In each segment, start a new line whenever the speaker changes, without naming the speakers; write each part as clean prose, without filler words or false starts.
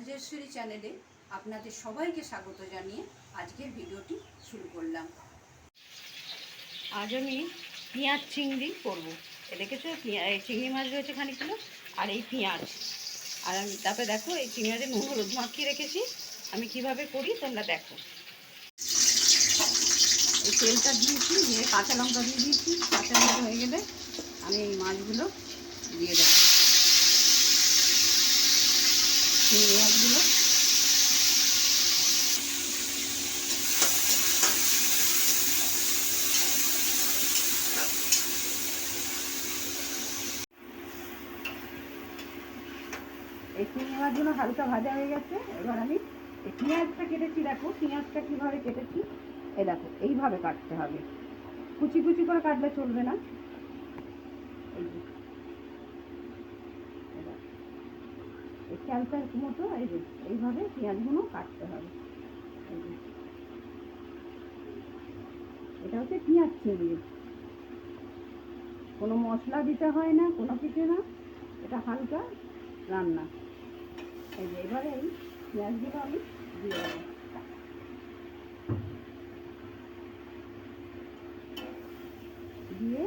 রাজেশ্বরী চ্যানেলে আপনাদের সবাইকে স্বাগত জানিয়ে আজকের ভিডিওটি শুরু করলাম। আজ আমি পেঁয়াজ চিংড়ি করবো। দেখেছো চিংড়ি মাছ রয়েছে খানিকগুলো, আর এই পেঁয়াজ, আর আমি তারপরে দেখো এই চিংড়ি মাছের নুন হলুদ মাখিয়ে রেখেছি। আমি কিভাবে করি তোমরা দেখো। এই তেলটা দিয়েছি, দিয়ে কাঁচা লঙ্কা দিয়ে দিয়েছি। কাঁচা লঙ্কা হয়ে গেলে আমি এই মাছগুলো দিয়ে দেবো, চিংড়ি মাছগুলো। এই চিংড়ি মাছগুলো হালকা ভাজা হয়ে গেছে। এবার আমি এই পেঁয়াজটা কেটেছি, দেখো পেঁয়াজটা কীভাবে কেটেছি। এই দেখো এইভাবে কাটতে হবে, কুচি কুচি করে কাটলে চলবে না। এই যে এই ক্যালটার মতো এই যে এইভাবে পেঁয়াজগুলো কাটতে হবে। এই যে এটা হচ্ছে পেঁয়াজ চিংড়ি, কোনো মশলা দিতে হয় না, কোনো কিছু না, এটা হালকা রান্না। এই যে এবারে এই পেঁয়াজগুলো আমি দিয়ে দেবো। দিয়ে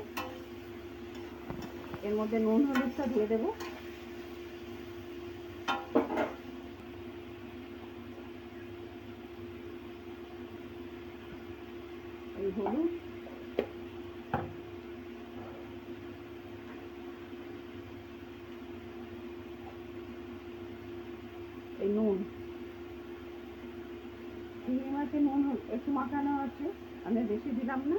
এর মধ্যে নুন হলুদটা দিয়ে দেবো। এই হলুদ, এই নুন, চিংড়ি মাছে নুন একটু মাখানো আছে, আমি বেশি দিলাম না।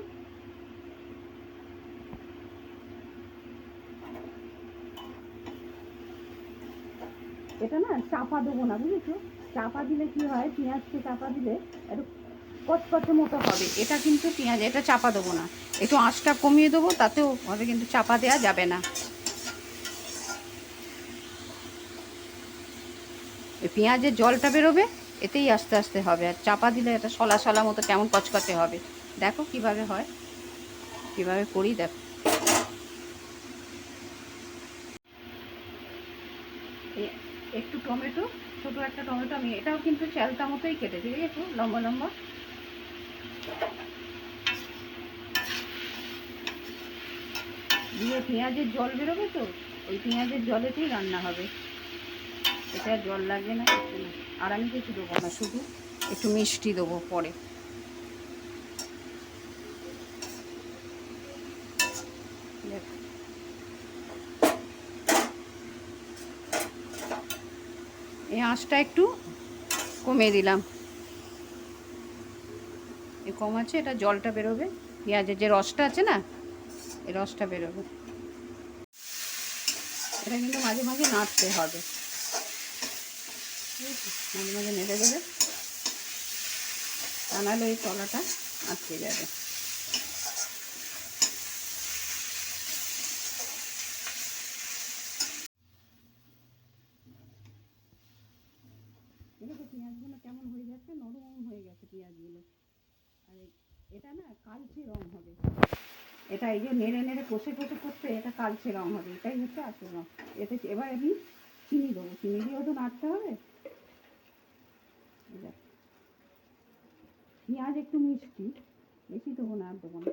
এটা না চাপা দেবো না, বুঝেছো? চাপা দিলে কি হয়, পেঁয়াজকে চাপা দিলে একটু কচকচে মতো হবে। এটা কিন্তু পেঁয়াজ, এটা চাপা দেবো না, একটু আঁচটা কমিয়ে দেবো, তাতেও হবে, কিন্তু চাপা দেওয়া যাবে না। এই পেঁয়াজের জলটা বেরোবে, এতেই আস্তে আস্তে হবে। আর চাপা দিলে এটা সলা সলা মতো কেমন কচকচে হবে। দেখো কিভাবে হয়, কিভাবে করি দেখো। একটু টমেটো, ছোটো একটা টমেটো, আমি এটাও কিন্তু চ্যালটা মতোই কেটেছি, দেখেছো, লম্বা লম্বা। দিয়ে পেঁয়াজের জল বেরোবে, তো ওই পেঁয়াজের জলেতেই রান্না হবে। এটা জল লাগবে না, কিছু না। আর আমি কিছু দেবো না, শুধু একটু মিষ্টি দেবো পরে। এই আঁচটা একটু কমিয়ে দিলাম, এই কম আছে, এটা জলটা বেরোবে, পেঁয়াজের যে রসটা আছে না, এই রসটা বেরোবে। এটা কিন্তু মাঝে মাঝে নাড়তে হবে, মাঝে মাঝে নেড়ে দেবে, তা নাহলে ওই তলাটা আটকে যাবে। দেখো পেঁয়াজগুলো কেমন হয়ে যাচ্ছে, নরম হয়ে গেছে পেঁয়াজগুলো। আর এটা না কালচে রং হবে, এটা এই যে নেড়ে নেড়ে কষে কষে করতে এটা কালচে রং হবে, এটাই হচ্ছে আসল রং। এতে এবার আমি চিনি দেবো, চিনি দিয়েও তো নাড়তে হবে। পেঁয়াজ একটু মিষ্টি, বেশি দেবো না, আর দেবো না।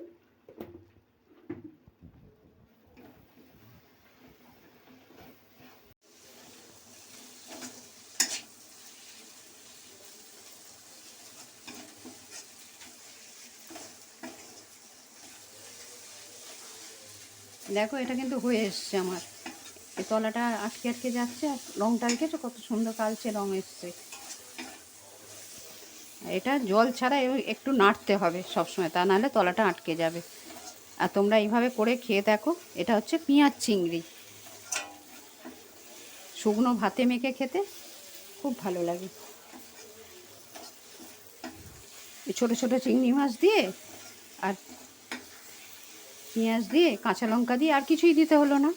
দেখো এটা কিন্তু হয়ে এসছে আমার, এই তলাটা আটকে আটকে যাচ্ছে, আর রঙটা রেখেছো কত সুন্দর কালচে রং এসছে। এটা জল ছাড়া একটু নাড়তে হবে সবসময়, তা নাহলে তলাটা আটকে যাবে। আর তোমরা এইভাবে করে খেয়ে দেখো, এটা হচ্ছে পেঁয়াজ চিংড়ি, শুকনো ভাতে মেখে খেতে খুব ভালো লাগে। এই ছোটো ছোটো চিংড়ি মাছ দিয়ে আর পেঁয়াজ দিয়ে কাঁচা লঙ্কা দিয়ে, আর কিছুই দিতে হলো না।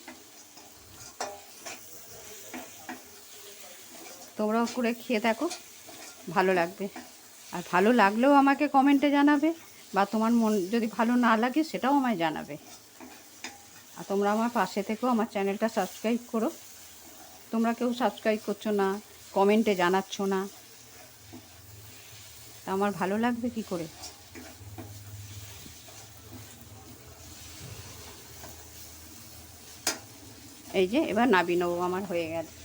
তোমরাও করে খেয়ে দেখো, ভালো লাগবে। আর ভালো লাগলেও আমাকে কমেন্টে জানাবে, বা তোমার মন যদি ভালো না লাগে সেটাও আমায় জানাবে। আর তোমরা আমার পাশে থেকেও আমার চ্যানেলটা সাবস্ক্রাইব করো। তোমরা কেউ সাবস্ক্রাইব করছো না, কমেন্টে জানাচ্ছ না, তা আমার ভালো লাগবে কি করে? এই যে এবার নাবিয়ে নেবো, আমার হয়ে গেছে।